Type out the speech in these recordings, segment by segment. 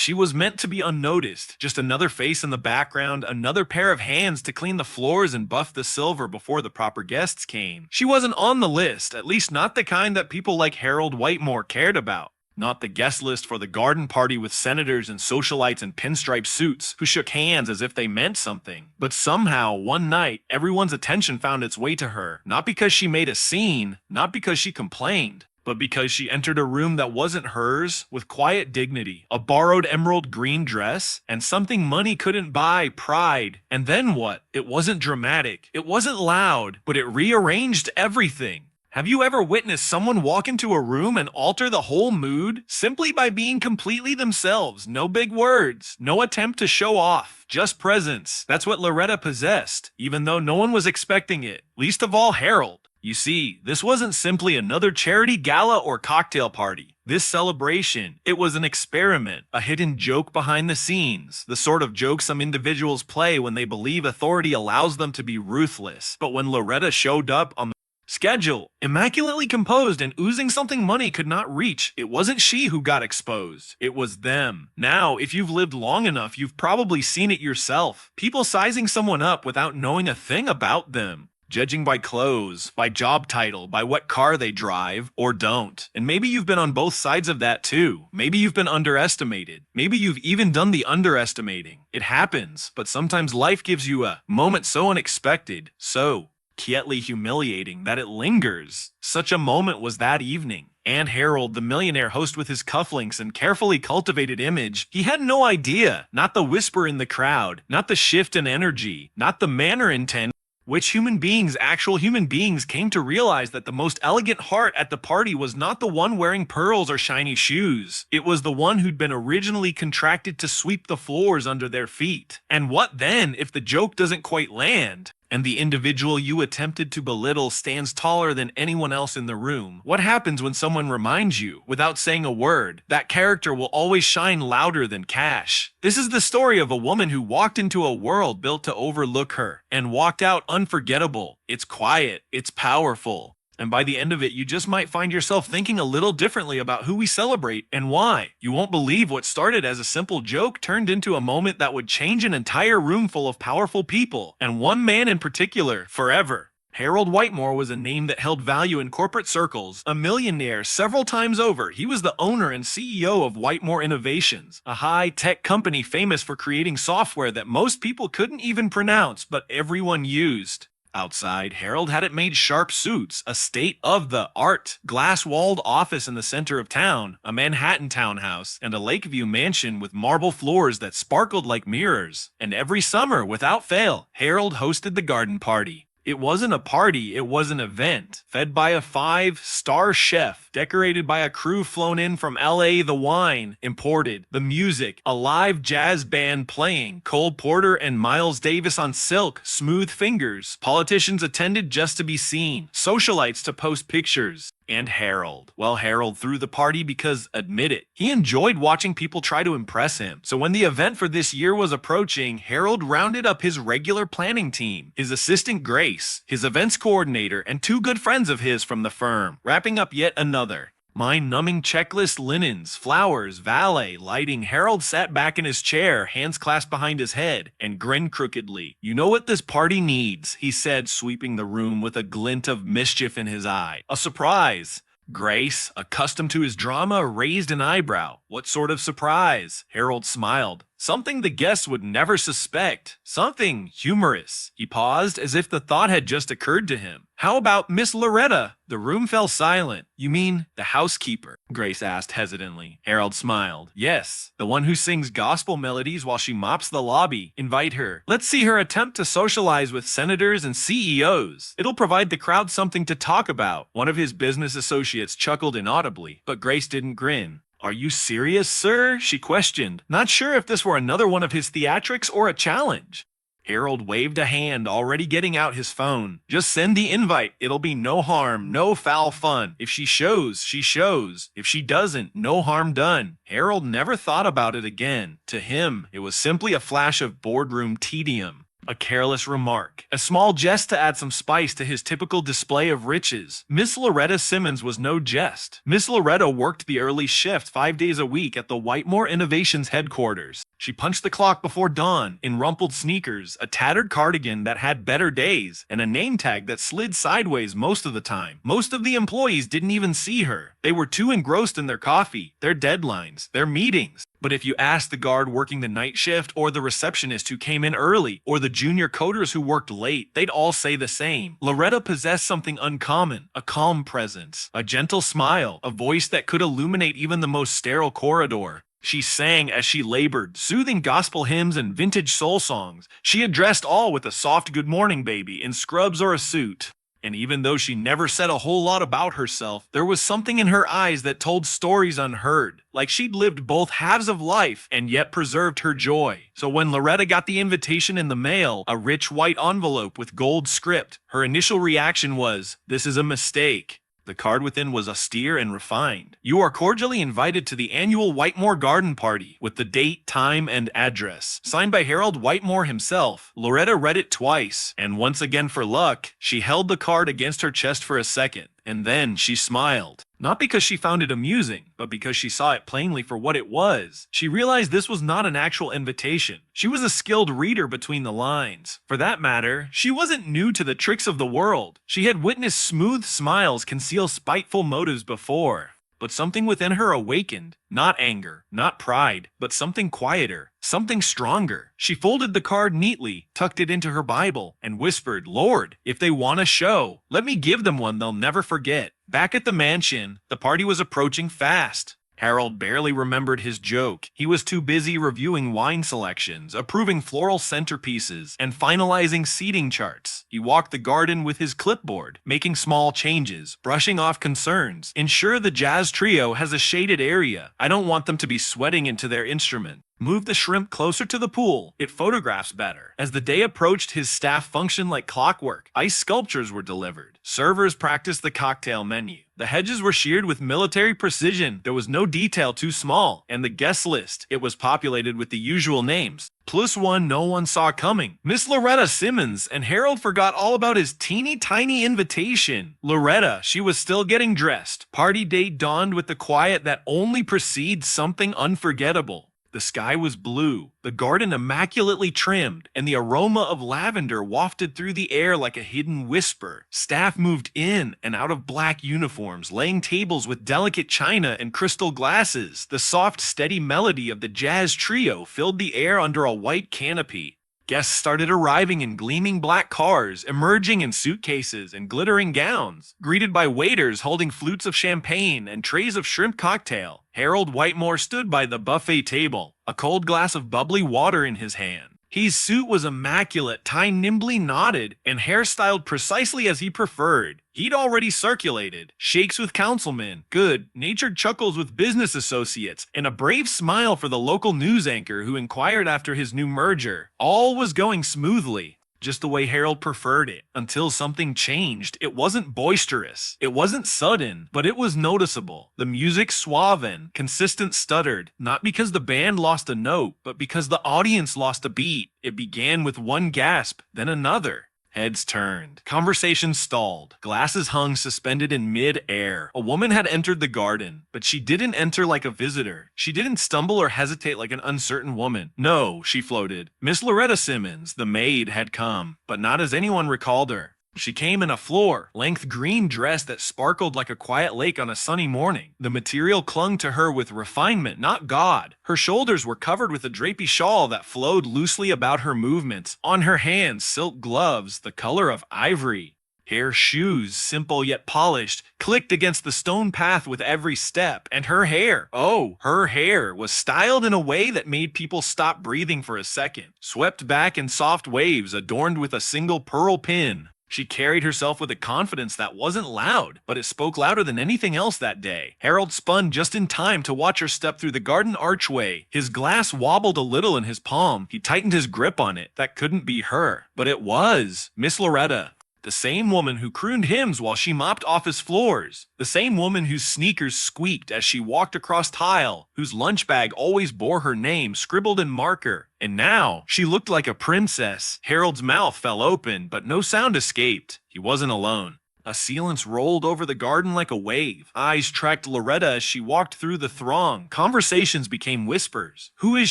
She was meant to be unnoticed, just another face in the background, another pair of hands to clean the floors and buff the silver before the proper guests came. She wasn't on the list, at least not the kind that people like Harold Whitemore cared about. Not the guest list for the garden party with senators and socialites in pinstripe suits who shook hands as if they meant something. But somehow, one night, everyone's attention found its way to her, not because she made a scene, not because she complained, but because she entered a room that wasn't hers with quiet dignity, a borrowed emerald green dress, and something money couldn't buy, pride. And then what? It wasn't dramatic, it wasn't loud, but it rearranged everything. Have you ever witnessed someone walk into a room and alter the whole mood simply by being completely themselves? No big words, no attempt to show off, just presence. That's what Loretta possessed, even though no one was expecting it, least of all Harold. You see, this wasn't simply another charity gala or cocktail party. This celebration, it was an experiment, a hidden joke behind the scenes, the sort of joke some individuals play when they believe authority allows them to be ruthless. But when Loretta showed up on the schedule, immaculately composed and oozing something money could not reach, it wasn't she who got exposed. It was them. Now, if you've lived long enough, you've probably seen it yourself. People sizing someone up without knowing a thing about them. Judging by clothes, by job title, by what car they drive, or don't. And maybe you've been on both sides of that too. Maybe you've been underestimated. Maybe you've even done the underestimating. It happens, but sometimes life gives you a moment so unexpected, so quietly humiliating that it lingers. Such a moment was that evening. And Harold, the millionaire host with his cufflinks and carefully cultivated image, he had no idea. Not the whisper in the crowd, not the shift in energy, not the manner intent. Which actual human beings, came to realize that the most elegant heart at the party was not the one wearing pearls or shiny shoes. It was the one who'd been originally contracted to sweep the floors under their feet. And what then if the joke doesn't quite land? And the individual you attempted to belittle stands taller than anyone else in the room. What happens when someone reminds you, without saying a word, that character will always shine louder than cash? This is the story of a woman who walked into a world built to overlook her, and walked out unforgettable. It's quiet, it's powerful. And by the end of it, you just might find yourself thinking a little differently about who we celebrate and why. You won't believe what started as a simple joke turned into a moment that would change an entire room full of powerful people, and one man in particular, forever. Harold Whitemore was a name that held value in corporate circles, a millionaire several times over. He was the owner and CEO of Whitemore Innovations, a high-tech company famous for creating software that most people couldn't even pronounce, but everyone used. Outside, Harold had it made sharp suits, a state-of-the-art, glass-walled office in the center of town, a Manhattan townhouse, and a Lakeview mansion with marble floors that sparkled like mirrors. And every summer, without fail, Harold hosted the garden party. It wasn't a party, it was an event, fed by a 5-star chef, decorated by a crew flown in from LA, the wine, imported, the music, a live jazz band playing, Cole Porter and Miles Davis on silk, smooth fingers, politicians attended just to be seen, socialites to post pictures. And Harold. Well, Harold threw the party because, admit it, he enjoyed watching people try to impress him. So when the event for this year was approaching, Harold rounded up his regular planning team, his assistant Grace, his events coordinator, and 2 good friends of his from the firm, wrapping up yet another mind-numbing checklist: linens, flowers, valet, lighting. Harold sat back in his chair, hands clasped behind his head, and grinned crookedly. "You know what this party needs," he said, sweeping the room with a glint of mischief in his eye. "A surprise." Grace, accustomed to his drama, raised an eyebrow. "What sort of surprise?" Harold smiled. "Something the guests would never suspect. Something humorous." He paused as if the thought had just occurred to him. "How about Miss Loretta?" The room fell silent. "You mean the housekeeper?" Grace asked hesitantly. Harold smiled. "Yes, the one who sings gospel melodies while she mops the lobby. Invite her. Let's see her attempt to socialize with senators and CEOs. It'll provide the crowd something to talk about." One of his business associates chuckled inaudibly, but Grace didn't grin. "Are you serious, sir?" she questioned, not sure if this were another one of his theatrics or a challenge. Harold waved a hand, already getting out his phone. "Just send the invite. It'll be no harm, no foul fun. If she shows, she shows. If she doesn't, no harm done." Harold never thought about it again. To him, it was simply a flash of boardroom tedium. A careless remark, a small jest to add some spice to his typical display of riches. Miss Loretta Simmons was no jest. Miss Loretta worked the early shift 5 days a week at the Whitemore Innovations headquarters. She punched the clock before dawn in rumpled sneakers, a tattered cardigan that had better days, and a name tag that slid sideways most of the time. Most of the employees didn't even see her. They were too engrossed in their coffee, their deadlines, their meetings. But if you asked the guard working the night shift, or the receptionist who came in early, or the junior coders who worked late, they'd all say the same. Loretta possessed something uncommon, a calm presence, a gentle smile, a voice that could illuminate even the most sterile corridor. She sang as she labored, soothing gospel hymns and vintage soul songs. She addressed all with a soft good morning baby in scrubs or a suit. And even though she never said a whole lot about herself, there was something in her eyes that told stories unheard, like she'd lived both halves of life and yet preserved her joy. So when Loretta got the invitation in the mail, a rich white envelope with gold script, her initial reaction was, "This is a mistake." The card within was austere and refined. "You are cordially invited to the annual Whitemore Garden Party," with the date, time, and address. Signed by Harold Whitemore himself. Loretta read it twice, and once again for luck, she held the card against her chest for a second, and then she smiled. Not because she found it amusing, but because she saw it plainly for what it was. She realized this was not an actual invitation. She was a skilled reader between the lines. For that matter, she wasn't new to the tricks of the world. She had witnessed smooth smiles conceal spiteful motives before. But something within her awakened. Not anger, not pride, but something quieter, something stronger. She folded the card neatly, tucked it into her Bible, and whispered, "Lord, if they want a show, let me give them one they'll never forget." Back at the mansion, the party was approaching fast. Harold barely remembered his joke. He was too busy reviewing wine selections, approving floral centerpieces, and finalizing seating charts. He walked the garden with his clipboard, making small changes, brushing off concerns. "Ensure the jazz trio has a shaded area. I don't want them to be sweating into their instrument. Move the shrimp closer to the pool. It photographs better." As the day approached, his staff functioned like clockwork. Ice sculptures were delivered. Servers practiced the cocktail menu. The hedges were sheared with military precision. There was no detail too small. And the guest list, it was populated with the usual names. Plus one no one saw coming. Miss Loretta Simmons, and Harold forgot all about his teeny tiny invitation. Loretta, she was still getting dressed. Party date dawned with the quiet that only precedes something unforgettable. The sky was blue, the garden immaculately trimmed, and the aroma of lavender wafted through the air like a hidden whisper. Staff moved in and out of black uniforms, laying tables with delicate china and crystal glasses. The soft, steady melody of the jazz trio filled the air under a white canopy. Guests started arriving in gleaming black cars, emerging in suitcases and glittering gowns, greeted by waiters holding flutes of champagne and trays of shrimp cocktail. Harold Whitemore stood by the buffet table, a cold glass of bubbly water in his hand. His suit was immaculate, tie nimbly knotted, and hairstyled precisely as he preferred. He'd already circulated. Shakes with councilmen, good-natured chuckles with business associates, and a brave smile for the local news anchor who inquired after his new merger. All was going smoothly, just the way Harold preferred it, until something changed. It wasn't boisterous. It wasn't sudden, but it was noticeable. The music suave and consistent stuttered, not because the band lost a note, but because the audience lost a beat. It began with one gasp, then another. Heads turned. Conversation stalled. Glasses hung suspended in mid-air. A woman had entered the garden, but she didn't enter like a visitor. She didn't stumble or hesitate like an uncertain woman. No, she floated. Miss Loretta Simmons, the maid, had come, but not as anyone recalled her. She came in a floor-length green dress that sparkled like a quiet lake on a sunny morning. The material clung to her with refinement, not God. Her shoulders were covered with a drapey shawl that flowed loosely about her movements. On her hands, silk gloves, the color of ivory. Hair shoes, simple yet polished, clicked against the stone path with every step. And her hair, her hair, was styled in a way that made people stop breathing for a second. Swept back in soft waves, adorned with a single pearl pin. She carried herself with a confidence that wasn't loud, but it spoke louder than anything else that day. Harold spun just in time to watch her step through the garden archway. His glass wobbled a little in his palm. He tightened his grip on it. That couldn't be her. But it was Miss Loretta. The same woman who crooned hymns while she mopped office floors. The same woman whose sneakers squeaked as she walked across tile, whose lunch bag always bore her name scribbled in marker. And now, she looked like a princess. Harold's mouth fell open, but no sound escaped. He wasn't alone. A silence rolled over the garden like a wave. Eyes tracked Loretta as she walked through the throng. Conversations became whispers. Who is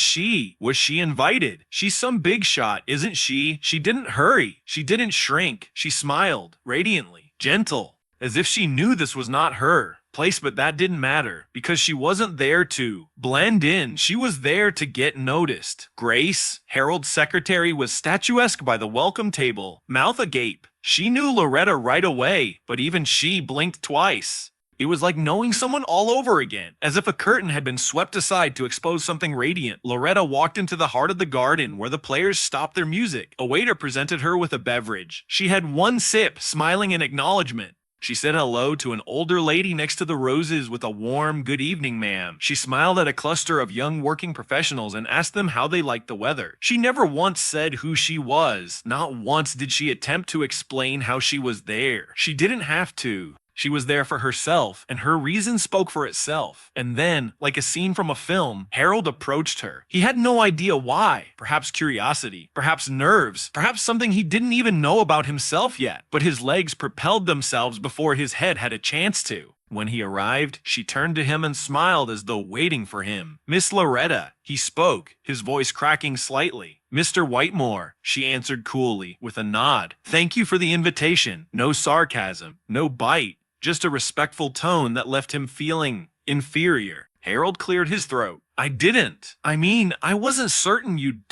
she? Was she invited? She's some big shot, isn't she? She didn't hurry. She didn't shrink. She smiled, radiantly, gentle, as if she knew this was not her place, but that didn't matter, because she wasn't there to blend in. She was there to get noticed. Grace, Harold's secretary, was statuesque by the welcome table, mouth agape. She knew Loretta right away, but even she blinked twice. It was like knowing someone all over again, as if a curtain had been swept aside to expose something radiant. Loretta walked into the heart of the garden, where the players stopped their music. A waiter presented her with a beverage. She had one sip, smiling in acknowledgement. She said hello to an older lady next to the roses with a warm, "Good evening, ma'am." She smiled at a cluster of young working professionals and asked them how they liked the weather. She never once said who she was. Not once did she attempt to explain how she was there. She didn't have to. She was there for herself, and her reason spoke for itself. And then, like a scene from a film, Harold approached her. He had no idea why. Perhaps curiosity, perhaps nerves, perhaps something he didn't even know about himself yet. But his legs propelled themselves before his head had a chance to. When he arrived, she turned to him and smiled as though waiting for him. "Miss Loretta," he spoke, his voice cracking slightly. "Mr. Whitemore," she answered coolly, with a nod. "Thank you for the invitation." No sarcasm, no bite. Just a respectful tone that left him feeling inferior. Harold cleared his throat. "I didn't. I wasn't certain you'd,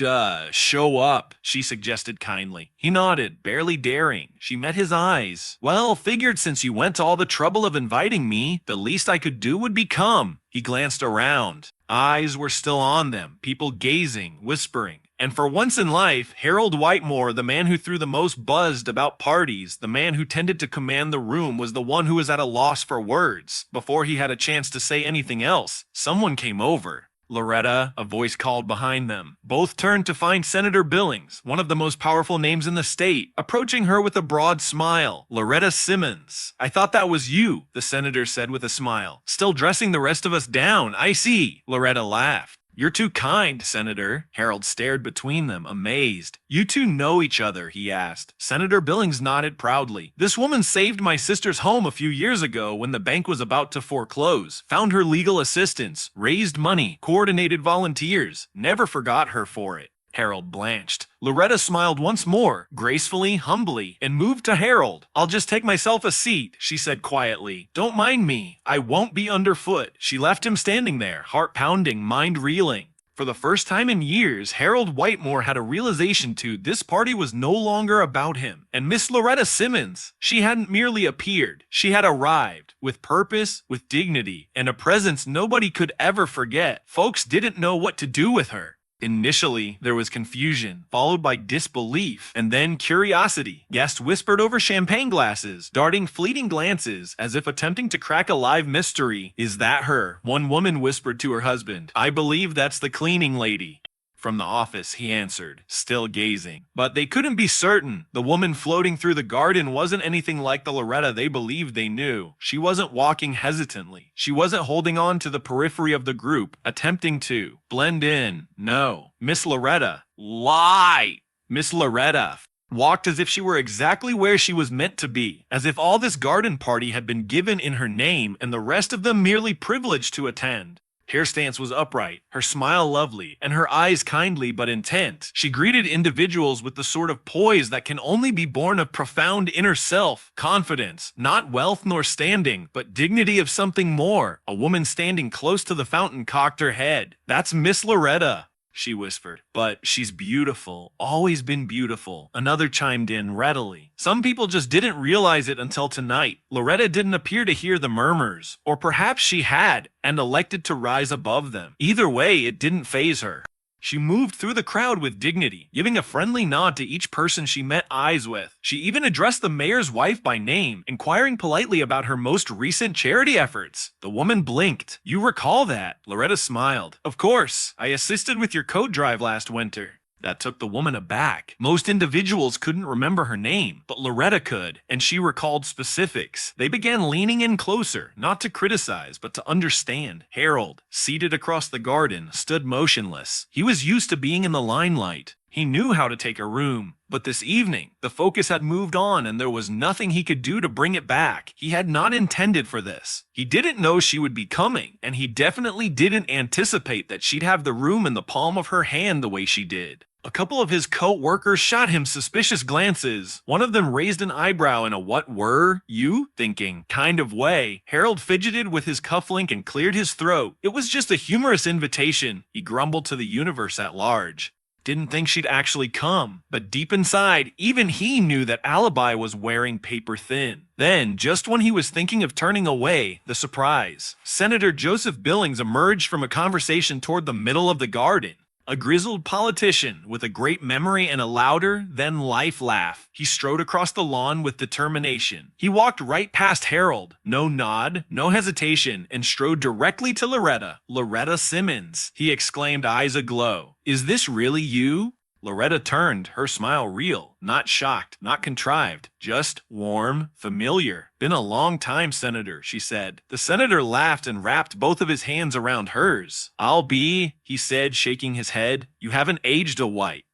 show up," she suggested kindly. He nodded, barely daring. She met his eyes. "Well, figured since you went to all the trouble of inviting me, the least I could do would be come." He glanced around. Eyes were still on them, people gazing, whispering. And for once in life, Harold Whitemore, the man who threw the most buzzed about parties, the man who tended to command the room, was the one who was at a loss for words. Before he had a chance to say anything else, someone came over. "Loretta," a voice called behind them. Both turned to find Senator Billings, one of the most powerful names in the state, approaching her with a broad smile. "Loretta Simmons. I thought that was you," the senator said with a smile. "Still dressing the rest of us down, I see." Loretta laughed. "You're too kind, Senator." Harold stared between them, amazed. "You two know each other?" he asked. Senator Billings nodded proudly. "This woman saved my sister's home a few years ago when the bank was about to foreclose. Found her legal assistance, raised money, coordinated volunteers. Never forgot her for it." Harold blanched. Loretta smiled once more, gracefully, humbly, and moved to Harold. "I'll just take myself a seat," she said quietly. "Don't mind me. I won't be underfoot." She left him standing there, heart pounding, mind reeling. For the first time in years, Harold Whitemore had a realization too. This party was no longer about him. And Miss Loretta Simmons, she hadn't merely appeared. She had arrived, with purpose, with dignity, and a presence nobody could ever forget. Folks didn't know what to do with her. Initially, there was confusion, followed by disbelief, and then curiosity. Guests whispered over champagne glasses, darting fleeting glances, as if attempting to crack a live mystery. "Is that her?" One woman whispered to her husband. "I believe that's the cleaning lady." "From the office," he answered, still gazing. But they couldn't be certain. The woman floating through the garden wasn't anything like the Loretta they believed they knew. She wasn't walking hesitantly. She wasn't holding on to the periphery of the group, attempting to blend in. No. Miss Loretta. Lie! Miss Loretta walked as if she were exactly where she was meant to be, as if all this garden party had been given in her name and the rest of them merely privileged to attend. Her stance was upright, her smile lovely, and her eyes kindly but intent. She greeted individuals with the sort of poise that can only be born of profound inner self, confidence, not wealth nor standing, but dignity of something more. A woman standing close to the fountain cocked her head. "That's Miss Loretta," she whispered. "But she's beautiful, always been beautiful." Another chimed in readily. Some people just didn't realize it until tonight. Loretta didn't appear to hear the murmurs, or perhaps she had, and elected to rise above them. Either way, it didn't faze her. She moved through the crowd with dignity, giving a friendly nod to each person she met eyes with. She even addressed the mayor's wife by name, inquiring politely about her most recent charity efforts. The woman blinked. "You recall that?" Loretta smiled. "Of course. I assisted with your coat drive last winter." That took the woman aback. Most individuals couldn't remember her name, but Loretta could, and she recalled specifics. They began leaning in closer, not to criticize, but to understand. Harold, seated across the garden, stood motionless. He was used to being in the limelight. He knew how to take a room, but this evening, the focus had moved on and there was nothing he could do to bring it back. He had not intended for this. He didn't know she would be coming, and he definitely didn't anticipate that she'd have the room in the palm of her hand the way she did. A couple of his co-workers shot him suspicious glances. One of them raised an eyebrow in a "what were you thinking" kind of way. Harold fidgeted with his cufflink and cleared his throat. It was just a humorous invitation, he grumbled to the universe at large. Didn't think she'd actually come, but deep inside, even he knew that Alibi was wearing paper thin. Then, just when he was thinking of turning away, the surprise. Senator Joseph Billings emerged from a conversation toward the middle of the garden. A grizzled politician with a great memory and a louder-than-life laugh. He strode across the lawn with determination. He walked right past Harold, no nod, no hesitation, and strode directly to Loretta. "Loretta Simmons," he exclaimed, eyes aglow. "Is this really you?" Loretta turned, her smile real, not shocked, not contrived, just warm, familiar. "Been a long time, Senator," she said. The senator laughed and wrapped both of his hands around hers. "I'll be," he said, shaking his head. "You haven't aged a white.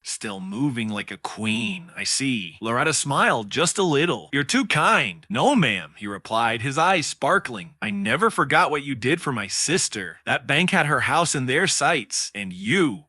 Still moving like a queen, I see." Loretta smiled just a little. "You're too kind." "No, ma'am," he replied, his eyes sparkling. "I never forgot what you did for my sister. That bank had her house in their sights, and you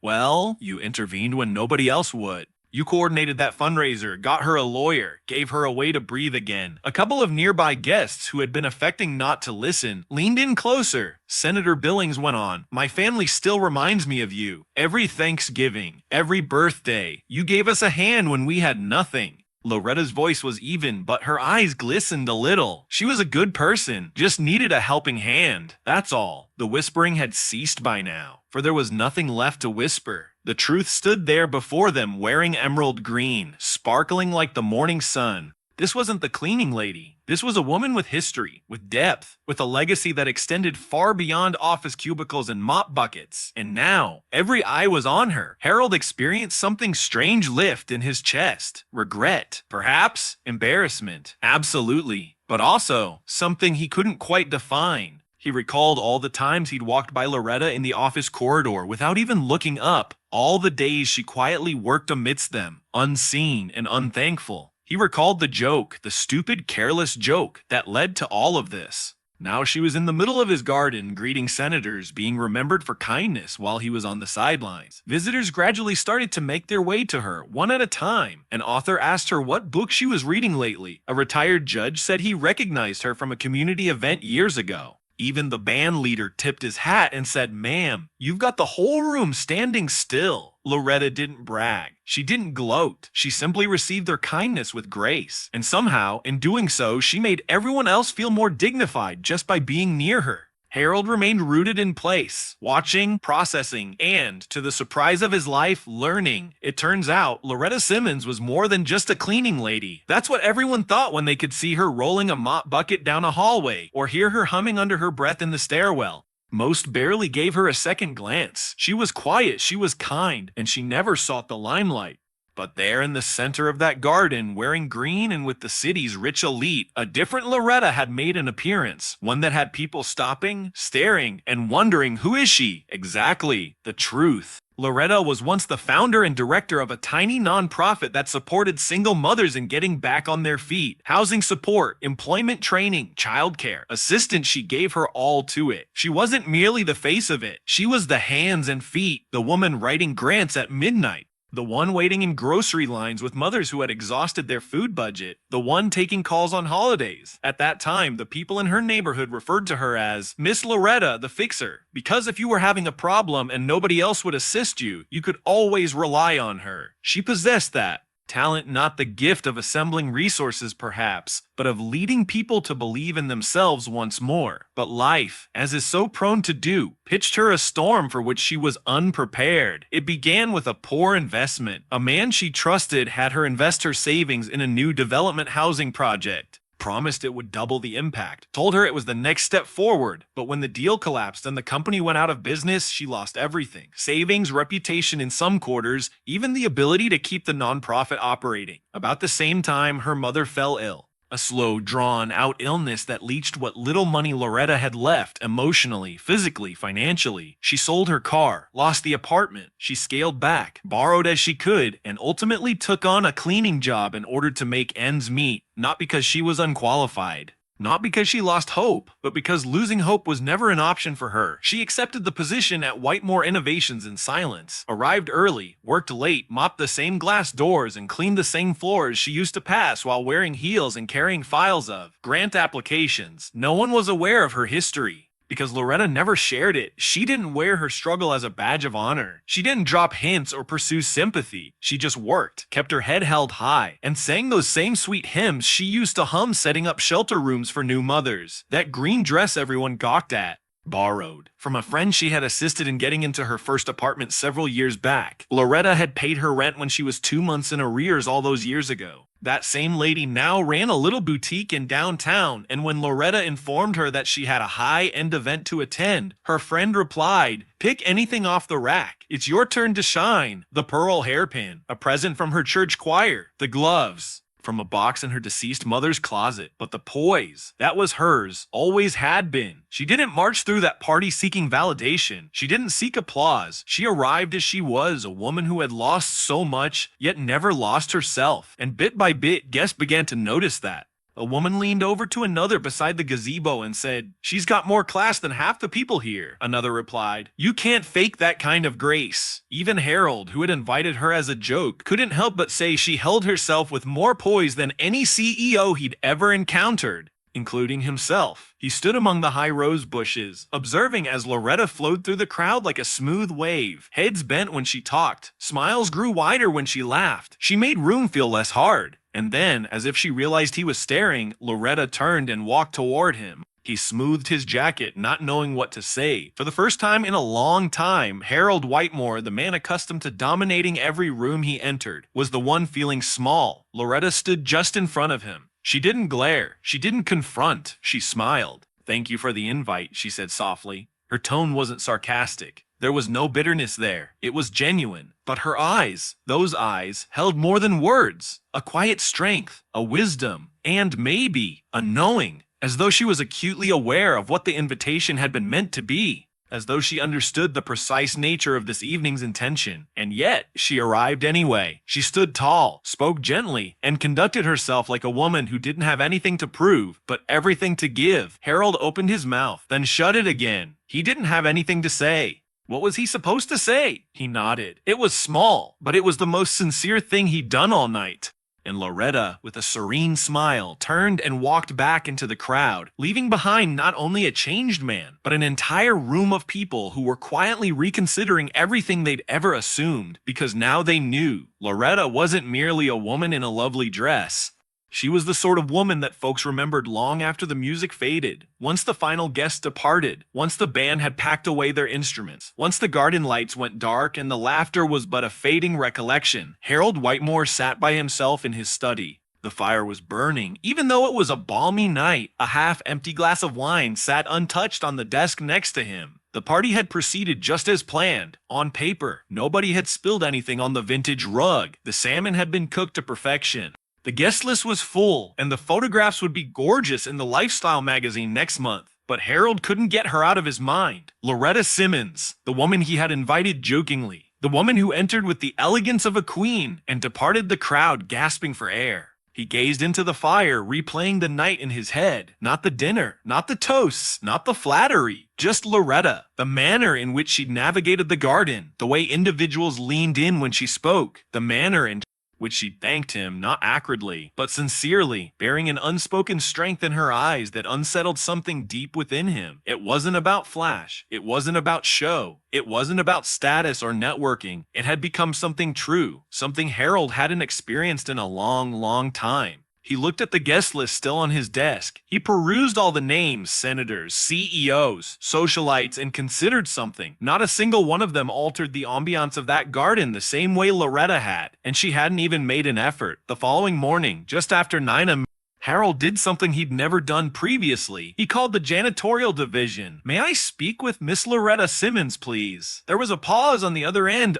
intervened when nobody else would. You coordinated that fundraiser, got her a lawyer, gave her a way to breathe again." A couple of nearby guests who had been affecting not to listen leaned in closer. Senator Billings went on, "My family still reminds me of you. Every Thanksgiving, every birthday, you gave us a hand when we had nothing." Loretta's voice was even, but her eyes glistened a little. She was a good person, just needed a helping hand. That's all. The whispering had ceased by now, for there was nothing left to whisper. The truth stood there before them, wearing emerald green, sparkling like the morning sun. This wasn't the cleaning lady. This was a woman with history, with depth, with a legacy that extended far beyond office cubicles and mop buckets. And now, every eye was on her. Harold experienced something strange lift in his chest. Regret, perhaps, embarrassment, absolutely, but also something he couldn't quite define. He recalled all the times he'd walked by Loretta in the office corridor without even looking up, all the days she quietly worked amidst them, unseen and unthankful. He recalled the joke, the stupid, careless joke that led to all of this. Now she was in the middle of his garden, greeting senators, being remembered for kindness while he was on the sidelines. Visitors gradually started to make their way to her, one at a time. An author asked her what book she was reading lately. A retired judge said he recognized her from a community event years ago. Even the band leader tipped his hat and said, "Ma'am, you've got the whole room standing still." Loretta didn't brag. She didn't gloat. She simply received their kindness with grace. And somehow, in doing so, she made everyone else feel more dignified just by being near her. Harold remained rooted in place, watching, processing, and, to the surprise of his life, learning. It turns out, Loretta Simmons was more than just a cleaning lady. That's what everyone thought when they could see her rolling a mop bucket down a hallway, or hear her humming under her breath in the stairwell. Most barely gave her a second glance. She was quiet, she was kind, and she never sought the limelight. But there in the center of that garden, wearing green and with the city's rich elite, a different Loretta had made an appearance. One that had people stopping, staring, and wondering, who is she? Exactly, the truth. Loretta was once the founder and director of a tiny nonprofit that supported single mothers in getting back on their feet. Housing support, employment training, childcare, assistance, she gave her all to it. She wasn't merely the face of it. She was the hands and feet, the woman writing grants at midnight. The one waiting in grocery lines with mothers who had exhausted their food budget. The one taking calls on holidays. At that time, the people in her neighborhood referred to her as Miss Loretta, the fixer. Because if you were having a problem and nobody else would assist you, you could always rely on her. She possessed that. Talent, not the gift of assembling resources perhaps, but of leading people to believe in themselves once more. But life, as is so prone to do, pitched her a storm for which she was unprepared. It began with a poor investment. A man she trusted had her invest her savings in a new development housing project. promised it would double the impact, told her it was the next step forward. But when the deal collapsed and the company went out of business, she lost everything. Savings, reputation in some quarters, even the ability to keep the nonprofit operating. About the same time, her mother fell ill. A slow, drawn-out illness that leached what little money Loretta had left emotionally, physically, financially. She sold her car, lost the apartment. She scaled back, borrowed as she could, and ultimately took on a cleaning job in order to make ends meet, not because she was unqualified. Not because she lost hope, but because losing hope was never an option for her. She accepted the position at Whitemore Innovations in silence, arrived early, worked late, mopped the same glass doors, and cleaned the same floors she used to pass while wearing heels and carrying files of grant applications. No one was aware of her history. Because Loretta never shared it, she didn't wear her struggle as a badge of honor. She didn't drop hints or pursue sympathy. She just worked, kept her head held high, and sang those same sweet hymns she used to hum setting up shelter rooms for new mothers. That green dress everyone gawked at. Borrowed from a friend she had assisted in getting into her first apartment several years back. Loretta had paid her rent when she was 2 months in arrears all those years ago. That same lady now ran a little boutique in downtown, and when Loretta informed her that she had a high-end event to attend, her friend replied, "Pick anything off the rack. It's your turn to shine." The pearl hairpin, a present from her church choir, the gloves from a box in her deceased mother's closet. But the poise, that was hers, always had been. She didn't march through that party seeking validation. She didn't seek applause. She arrived as she was, a woman who had lost so much, yet never lost herself. And bit by bit, guests began to notice that. A woman leaned over to another beside the gazebo and said, "She's got more class than half the people here." Another replied, "You can't fake that kind of grace." Even Harold, who had invited her as a joke, couldn't help but say she held herself with more poise than any CEO he'd ever encountered, including himself. He stood among the high rose bushes, observing as Loretta flowed through the crowd like a smooth wave. Heads bent when she talked. Smiles grew wider when she laughed. She made room feel less hard. And then, as if she realized he was staring, Loretta turned and walked toward him. He smoothed his jacket, not knowing what to say. For the first time in a long time, Harold Whitemore, the man accustomed to dominating every room he entered, was the one feeling small. Loretta stood just in front of him. She didn't glare. She didn't confront. She smiled. "Thank you for the invite," she said softly. Her tone wasn't sarcastic. There was no bitterness there. It was genuine. But her eyes, those eyes, held more than words. A quiet strength, a wisdom, and maybe a knowing. As though she was acutely aware of what the invitation had been meant to be. As though she understood the precise nature of this evening's intention. And yet, she arrived anyway. She stood tall, spoke gently, and conducted herself like a woman who didn't have anything to prove, but everything to give. Harold opened his mouth, then shut it again. He didn't have anything to say. What was he supposed to say? He nodded. It was small, but it was the most sincere thing he'd done all night. And Loretta, with a serene smile, turned and walked back into the crowd, leaving behind not only a changed man, but an entire room of people who were quietly reconsidering everything they'd ever assumed, because now they knew Loretta wasn't merely a woman in a lovely dress. She was the sort of woman that folks remembered long after the music faded, once the final guest departed, once the band had packed away their instruments, once the garden lights went dark and the laughter was but a fading recollection. Harold Whitemore sat by himself in his study. The fire was burning, even though it was a balmy night. A half-empty glass of wine sat untouched on the desk next to him. The party had proceeded just as planned. On paper, nobody had spilled anything on the vintage rug. The salmon had been cooked to perfection. The guest list was full, and the photographs would be gorgeous in the lifestyle magazine next month. But Harold couldn't get her out of his mind. Loretta Simmons, the woman he had invited jokingly. The woman who entered with the elegance of a queen and departed the crowd gasping for air. He gazed into the fire, replaying the night in his head. Not the dinner, not the toasts, not the flattery. Just Loretta. The manner in which she navigated the garden. The way individuals leaned in when she spoke. The manner in which she thanked him, not acridly, but sincerely, bearing an unspoken strength in her eyes that unsettled something deep within him. It wasn't about flash. It wasn't about show. It wasn't about status or networking. It had become something true, something Harold hadn't experienced in a long, long time. He looked at the guest list still on his desk. He perused all the names, senators, CEOs, socialites, and considered something. Not a single one of them altered the ambiance of that garden the same way Loretta had, and she hadn't even made an effort. The following morning, just after 9 a.m., Harold did something he'd never done previously. He called the janitorial division. "May I speak with Miss Loretta Simmons, please?" There was a pause on the other end.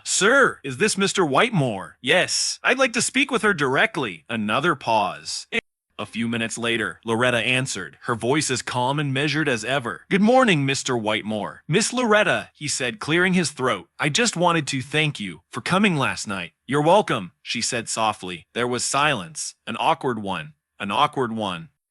Sir, is this Mr. Whitemore?" "Yes, I'd like to speak with her directly." Another pause. A few minutes later, Loretta answered, her voice as calm and measured as ever. "Good morning, Mr. Whitemore." "Miss Loretta," he said, clearing his throat, "I just wanted to thank you for coming last night." "You're welcome," she said softly. There was silence, an awkward one.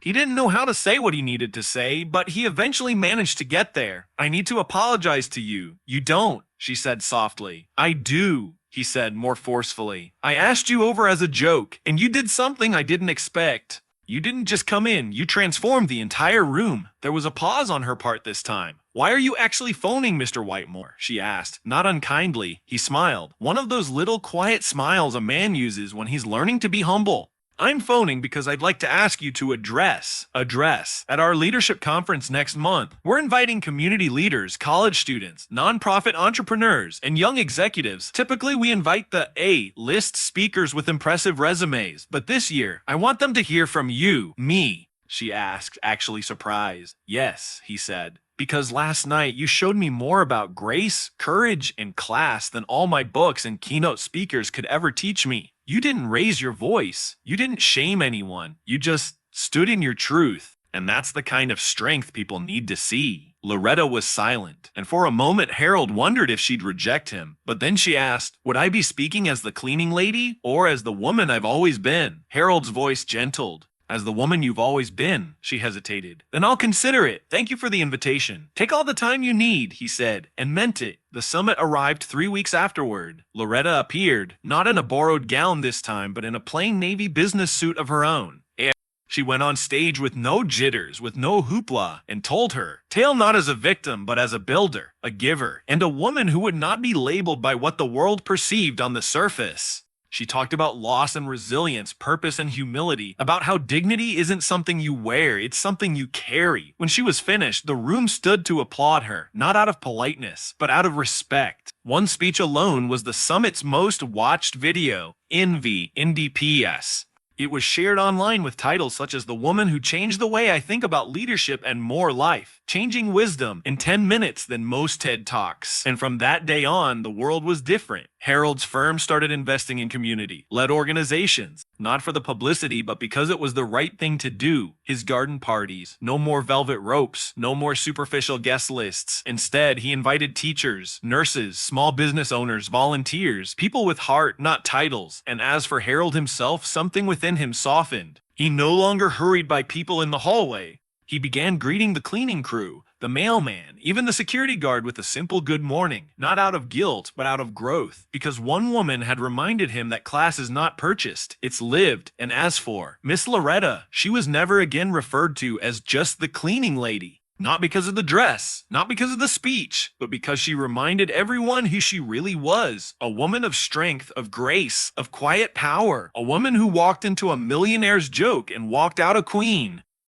He didn't know how to say what he needed to say, but he eventually managed to get there. "I need to apologize to you." "You don't," she said softly. "I do," he said more forcefully. "I asked you over as a joke, and you did something I didn't expect. You didn't just come in, you transformed the entire room." There was a pause on her part this time. "Why are you actually phoning, Mr. Whitemore?" she asked, not unkindly. He smiled, one of those little quiet smiles a man uses when he's learning to be humble. "I'm phoning because I'd like to ask you to address at our leadership conference next month. We're inviting community leaders, college students, nonprofit entrepreneurs, and young executives. Typically, we invite the A-list speakers with impressive resumes, but this year, I want them to hear from you." "Me?" she asked, actually surprised. "Yes," he said. "Because last night you showed me more about grace, courage, and class than all my books and keynote speakers could ever teach me. You didn't raise your voice. You didn't shame anyone. You just stood in your truth. And that's the kind of strength people need to see." Loretta was silent, and for a moment Harold wondered if she'd reject him. But then she asked, "Would I be speaking as the cleaning lady or as the woman I've always been?" Harold's voice gentled. "As the woman you've always been," she hesitated. "Then I'll consider it. Thank you for the invitation." "Take all the time you need," he said, and meant it. The summit arrived 3 weeks afterward. Loretta appeared, not in a borrowed gown this time, but in a plain navy business suit of her own. She went on stage with no jitters, with no hoopla, and told her tale not as a victim, but as a builder, a giver, and a woman who would not be labeled by what the world perceived on the surface. She talked about loss and resilience, purpose and humility, about how dignity isn't something you wear, it's something you carry. When she was finished, the room stood to applaud her, not out of politeness, but out of respect. One speech alone was the summit's most watched video, NDPS. It was shared online with titles such as "The Woman Who Changed the Way I Think About Leadership and More Life," "Changing Wisdom in 10 Minutes Than Most TED Talks." And from that day on, the world was different. Harold's firm started investing in community-led organizations, not for the publicity, but because it was the right thing to do. His garden parties, no more velvet ropes, no more superficial guest lists. Instead, he invited teachers, nurses, small business owners, volunteers, people with heart, not titles. And as for Harold himself, something within him softened. He no longer hurried by people in the hallway. He began greeting the cleaning crew, the mailman, even the security guard with a simple good morning, not out of guilt, but out of growth, because one woman had reminded him that class is not purchased, it's lived. And as for Miss Loretta, she was never again referred to as just the cleaning lady. Not because of the dress, not because of the speech, but because she reminded everyone who she really was. A woman of strength, of grace, of quiet power. A woman who walked into a millionaire's joke and walked out a queen.